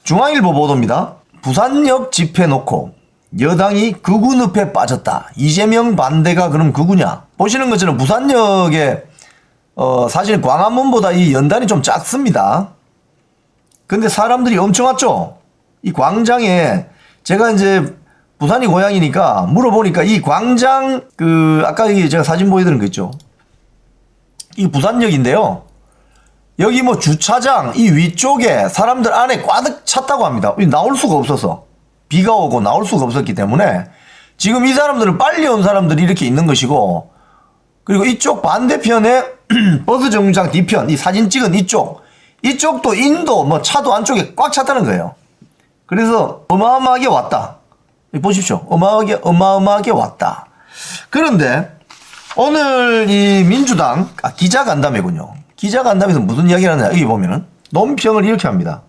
중앙일보 보도입니다. 부산역 집회 놓고 여당이 극우 늪에 빠졌다. 이재명 반대가 그럼 극우냐? 보시는 것처럼 부산역에 사실 광화문보다 이 연단이 좀 작습니다. 근데 사람들이 엄청 왔죠. 이 광장에 제가 이제 부산이 고향이니까 물어보니까 이 광장 아까 제가 사진 보여드린 거 있죠. 이 부산역인데요. 여기 뭐 주차장 이 위쪽에 사람들 안에 꽉 찼다고 합니다. 나올 수가 없어서 비가 오고 나올 수가 없었기 때문에 지금 이 사람들은 빨리 온 사람들이 이렇게 있는 것이고, 그리고 이쪽 반대편에 버스 정류장 뒤편 이 사진 찍은 이쪽도 인도 뭐 차도 안쪽에 꽉 찼다는 거예요. 그래서 어마어마하게 왔다. 보십시오. 어마어마하게 왔다. 그런데 오늘 이 민주당 기자간담회군요. 기자간담회에서 무슨 이야기를 하느냐. 여기 보면은 논평을 이렇게 합니다.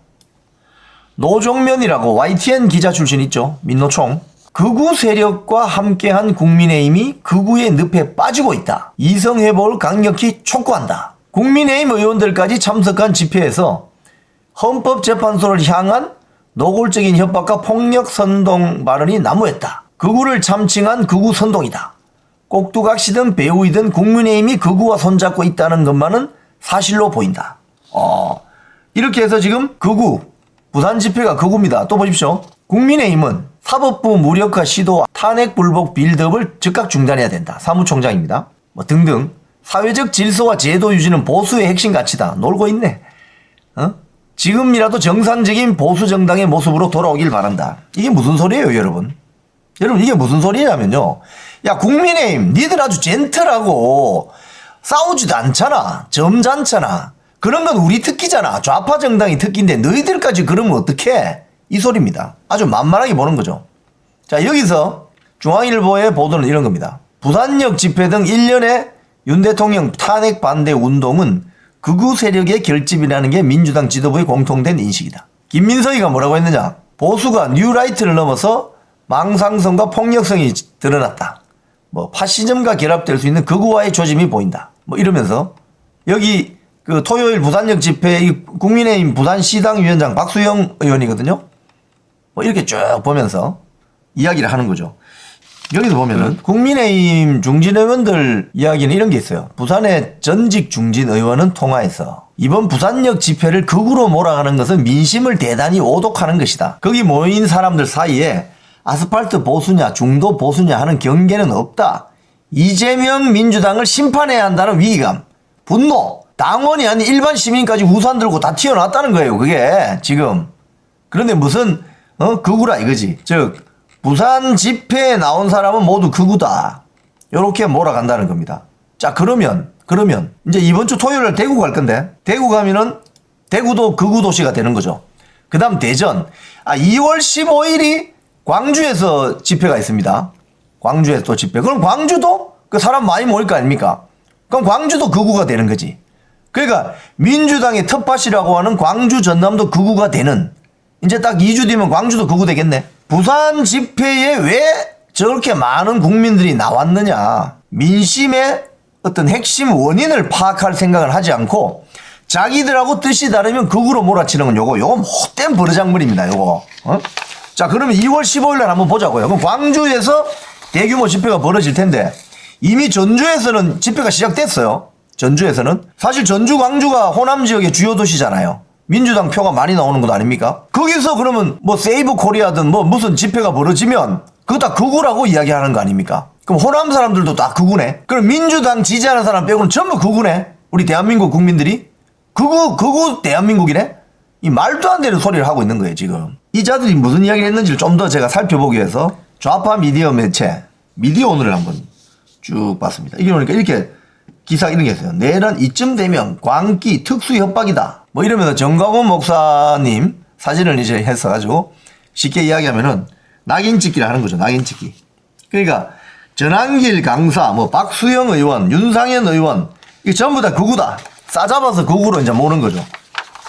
노종면이라고 YTN 기자 출신 있죠. 민노총. 극우 세력과 함께한 국민의힘이 극우의 늪에 빠지고 있다. 이성회복을 강력히 촉구한다. 국민의힘 의원들까지 참석한 집회에서 헌법재판소를 향한 노골적인 협박과 폭력 선동 발언이 난무했다. 극우를 참칭한 극우 선동이다. 꼭두각시든 배우이든 국민의힘이 극우와 손잡고 있다는 것만은 사실로 보인다. 이렇게 해서 지금 극우, 부산 집회가 극우입니다. 또 보십시오. 국민의힘은 사법부 무력화 시도와 탄핵 불복 빌드업을 즉각 중단해야 된다. 사무총장입니다. 뭐 등등. 사회적 질서와 제도 유지는 보수의 핵심 가치다. 놀고 있네. 지금이라도 정상적인 보수 정당의 모습으로 돌아오길 바란다. 이게 무슨 소리예요, 여러분? 여러분, 이게 무슨 소리냐면요. 야, 국민의힘, 니들 아주 젠틀하고 싸우지도 않잖아. 점잖잖아. 그런 건 우리 특기잖아. 좌파 정당이 특기인데 너희들까지 그러면 어떡해? 이 소리입니다. 아주 만만하게 보는 거죠. 자, 여기서 중앙일보의 보도는 이런 겁니다. 부산역 집회 등 일련의 윤 대통령 탄핵 반대 운동은 극우 세력의 결집이라는 게 민주당 지도부의 공통된 인식이다. 김민석이가 뭐라고 했느냐. 보수가 뉴라이트를 넘어서 망상성과 폭력성이 드러났다. 뭐 파시즘과 결합될 수 있는 극우와의 조짐이 보인다. 뭐 이러면서 여기 토요일 부산역 집회 국민의힘 부산시당 위원장 박수영 의원이거든요. 뭐 이렇게 쭉 보면서 이야기를 하는 거죠. 여기서 보면은 국민의힘 중진 의원들 이야기는 이런 게 있어요. 부산의 전직 중진 의원은 통화해서 이번 부산역 집회를 극우로 몰아가는 것은 민심을 대단히 오독하는 것이다. 거기 모인 사람들 사이에 아스팔트 보수냐 중도 보수냐 하는 경계는 없다. 이재명 민주당을 심판해야 한다는 위기감, 분노, 당원이 아닌 일반 시민까지 우산 들고 다 튀어나왔다는 거예요. 그게 지금. 그런데 무슨 극우라 이거지. 즉 부산 집회에 나온 사람은 모두 극우다. 이렇게 몰아간다는 겁니다. 자, 그러면 이제 이번 주 토요일에 대구 갈 건데, 대구 가면은 대구도 극우 도시가 되는 거죠. 그 다음 대전. 2월 15일이 광주에서 집회가 있습니다. 광주에서 또 집회. 그럼 광주도 그 사람 많이 모일 거 아닙니까? 그럼 광주도 극우가 되는 거지. 그러니까 민주당의 텃밭이라고 하는 광주 전남도 극우가 되는, 이제 딱 2주 뒤면 광주도 극우 되겠네. 부산 집회에 왜 저렇게 많은 국민들이 나왔느냐. 민심의 어떤 핵심 원인을 파악할 생각을 하지 않고 자기들하고 뜻이 다르면 극우로 몰아치는 건 요거 못된 버르장물입니다. 요거. 자, 그러면 2월 15일 날 한번 보자고요. 그럼 광주에서 대규모 집회가 벌어질 텐데 이미 전주에서는 집회가 시작됐어요. 전주에서는. 사실 전주, 광주가 호남 지역의 주요 도시잖아요. 민주당 표가 많이 나오는 것 아닙니까? 거기서 그러면 뭐 세이브 코리아든 뭐 무슨 집회가 벌어지면 그거 다 극우라고 이야기하는 거 아닙니까? 그럼 호남 사람들도 다 극우네? 그럼 민주당 지지하는 사람 빼고는 전부 극우네? 우리 대한민국 국민들이? 극우 대한민국이네? 이 말도 안 되는 소리를 하고 있는 거예요, 지금. 이 자들이 무슨 이야기를 했는지를 좀 더 제가 살펴보기 위해서 좌파 미디어 매체, 미디어 오늘을 한번 쭉 봤습니다. 이게 보니까 이렇게 기사 이런 게 있어요. 내일은 이쯤 되면 광기 특수 협박이다. 뭐 이러면서 정광훈 목사님 사진을 이제 했어가지고 쉽게 이야기하면은 낙인 찍기를 하는 거죠. 낙인 찍기. 그러니까 전한길 강사, 뭐 박수영 의원, 윤상현 의원, 이게 전부 다 극우다. 싸잡아서 극우로 이제 모는 거죠.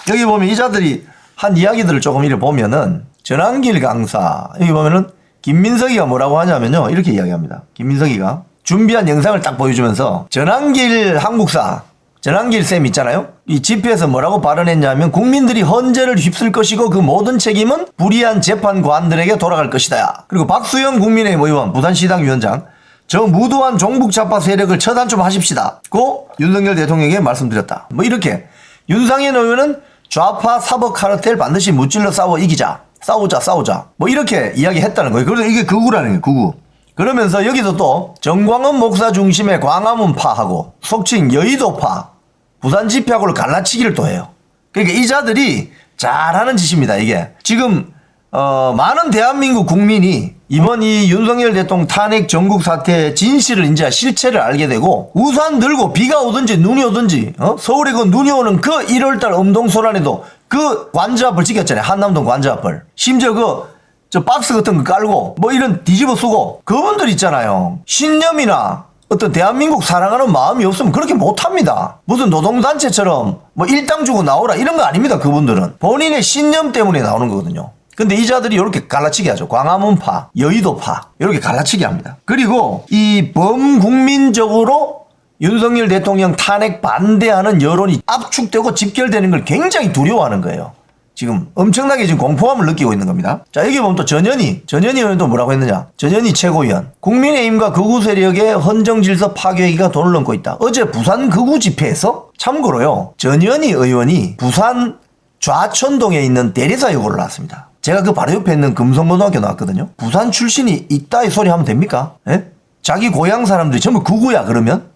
여기 보면 이 자들이 한 이야기들을 조금 이렇게 보면은 전한길 강사, 여기 보면은 김민석이가 뭐라고 하냐면요. 이렇게 이야기합니다. 김민석이가 준비한 영상을 딱 보여주면서 전한길 한국사, 전한길 쌤 있잖아요. 이 집회에서 뭐라고 발언했냐면 국민들이 헌재를 휩쓸 것이고 그 모든 책임은 불의한 재판관들에게 돌아갈 것이다. 그리고 박수영 국민의힘 의원 부산시당 위원장 저 무도한 종북좌파 세력을 처단 좀 하십시다. 고 윤석열 대통령에게 말씀드렸다. 뭐 이렇게 윤상현 의원은 좌파 사법 카르텔 반드시 무찔러 싸워 이기자. 싸우자. 뭐 이렇게 이야기했다는 거예요. 그래서 이게 극우라는 거예요. 극우. 그러면서 여기서 또 정광훈 목사 중심의 광화문파하고 속칭 여의도파 부산 집회하고를 갈라치기를 또 해요. 그러니까 이 자들이 잘하는 짓입니다. 이게 지금 많은 대한민국 국민이 이번 이 윤석열 대통령 탄핵 전국 사태의 진실을 이제 실체를 알게 되고 우산 들고 비가 오든지 눈이 오든지 서울에 그 눈이 오는 그 1월달 음동소란에도 그 관저 앞을 지켰잖아요. 한남동 관저 앞을. 심지어 저 박스 같은 거 깔고 뭐 이런 뒤집어 쓰고 그분들 있잖아요. 신념이나 어떤 대한민국 사랑하는 마음이 없으면 그렇게 못합니다. 무슨 노동단체처럼 뭐 일당 주고 나오라 이런 거 아닙니다. 그분들은 본인의 신념 때문에 나오는 거거든요. 근데 이 자들이 이렇게 갈라치기 하죠. 광화문파, 여의도파 이렇게 갈라치기 합니다. 그리고 이 범국민적으로 윤석열 대통령 탄핵 반대하는 여론이 압축되고 집결되는 걸 굉장히 두려워하는 거예요. 지금 엄청나게 지금 공포감을 느끼고 있는 겁니다. 자, 여기 보면 또 전현희 의원도 뭐라고 했느냐. 전현희 최고위원. 국민의힘과 극우 세력의 헌정질서 파괴기가 돈을 넘고 있다. 어제 부산 극우 집회에서 참고로요. 전현희 의원이 부산 좌천동에 있는 대리사역으로 나왔습니다. 제가 그 바로 옆에 있는 금성고등학교 나왔거든요. 부산 출신이 있다의 소리 하면 됩니까? 예? 자기 고향 사람들이 전부 극우야 그러면?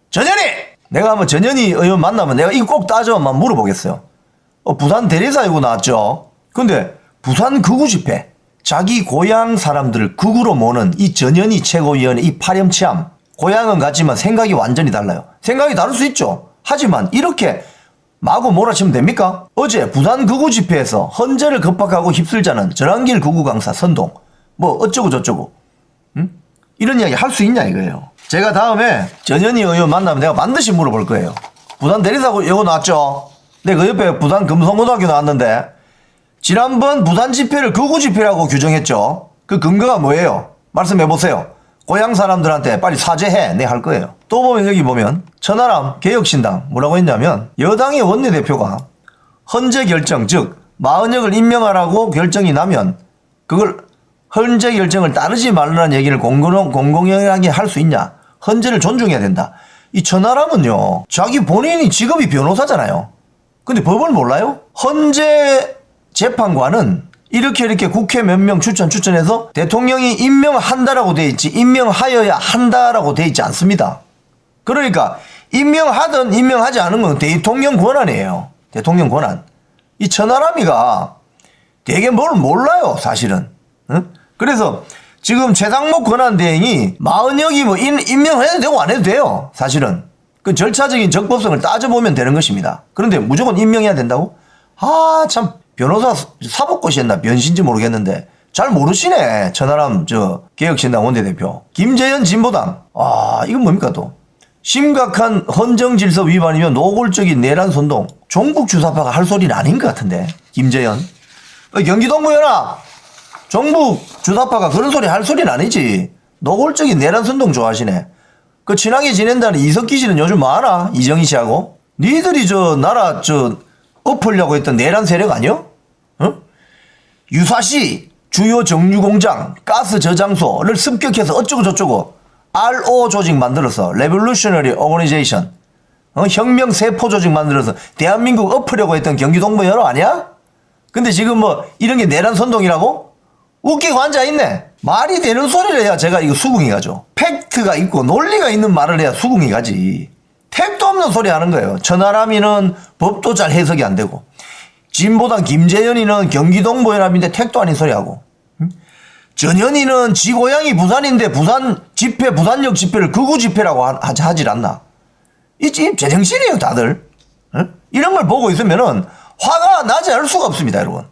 전현희! 내가 한번 전현희 의원 만나면 내가 이거 꼭 따져만 물어보겠어요. 부산 대리사이고 나왔죠. 근데 부산 극우 집회 자기 고향 사람들을 극우로 모는 이 전현희 최고위원의 이 파렴치함 고향은 같지만 생각이 완전히 달라요. 생각이 다를 수 있죠. 하지만 이렇게 마구 몰아치면 됩니까? 어제 부산 극우 집회에서 헌재를 겁박하고 휩쓸자는 전한길 극우 강사 선동 뭐 어쩌고 저쩌고 이런 이야기 할 수 있냐 이거예요. 제가 다음에 전현희 의원 만나면 내가 반드시 물어볼 거예요. 부산 대리사고 나왔죠. 근데 그 옆에 부산 금성고등학교 나왔는데 지난번 부산 집회를 극우 집회라고 규정했죠. 그 근거가 뭐예요? 말씀해보세요. 고향 사람들한테 빨리 사죄해. 내 할 거예요. 또 보면 여기 보면 천하람 개혁신당 뭐라고 했냐면 여당의 원내대표가 헌재 결정 즉 마은혁을 임명하라고 결정이 나면 그걸 헌재 결정을 따르지 말라는 얘기를 공공연하게 할 수 있냐. 헌재를 존중해야 된다. 이 천하람은요 자기 본인이 직업이 변호사잖아요. 근데 법을 몰라요? 헌재 재판관은 이렇게 국회 몇 명 추천해서 대통령이 임명한다라고 돼 있지 임명하여야 한다라고 돼 있지 않습니다. 그러니까 임명하든 임명하지 않은 건 대통령 권한이에요. 대통령 권한. 이 천하람이가 되게 뭘 몰라요 사실은. 응? 그래서 지금 최상목 권한대행이 마은혁이 뭐 임명해도 되고 안 해도 돼요 사실은. 그 절차적인 적법성을 따져보면 되는 것입니다. 그런데 무조건 임명해야 된다고? 아, 참, 변호사 사법고시였나 변신지 모르겠는데, 잘 모르시네. 천하람, 개혁신당 원내대표. 김재현 진보당. 아, 이건 뭡니까 또? 심각한 헌정질서 위반이면 노골적인 내란 선동. 종북주사파가 할 소리는 아닌 것 같은데, 김재현. 경기동부연합. 종북주사파가 그런 소리 할 소리는 아니지. 노골적인 내란 선동 좋아하시네. 그 친하게 지낸다는 이석기 씨는 요즘 뭐 하나? 이정희 씨하고? 니들이 나라 엎으려고 했던 내란 세력 아니요? 어? 유사시 주요 정유공장 가스 저장소를 습격해서 어쩌고 저쩌고 RO 조직 만들어서 Revolutionary Organization 혁명 세포 조직 만들어서 대한민국 엎으려고 했던 경기동부 연합 아니야? 근데 지금 뭐 이런 게 내란 선동이라고? 웃기고 앉아있네. 말이 되는 소리를 해야 제가 이거 수긍이 가죠. 팩트가 있고 논리가 있는 말을 해야 수긍이 가지. 택도 없는 소리 하는 거예요. 천하람이는 법도 잘 해석이 안 되고 진보당 김재현이는 경기동부연합인데 택도 아닌 소리 하고 전현희는 지 고향이 부산인데 부산 집회 부산역 집회를 극우 집회라고 하질 않나. 이 지금 제정신이에요 다들. 응? 이런 걸 보고 있으면은 화가 나지 않을 수가 없습니다 여러분.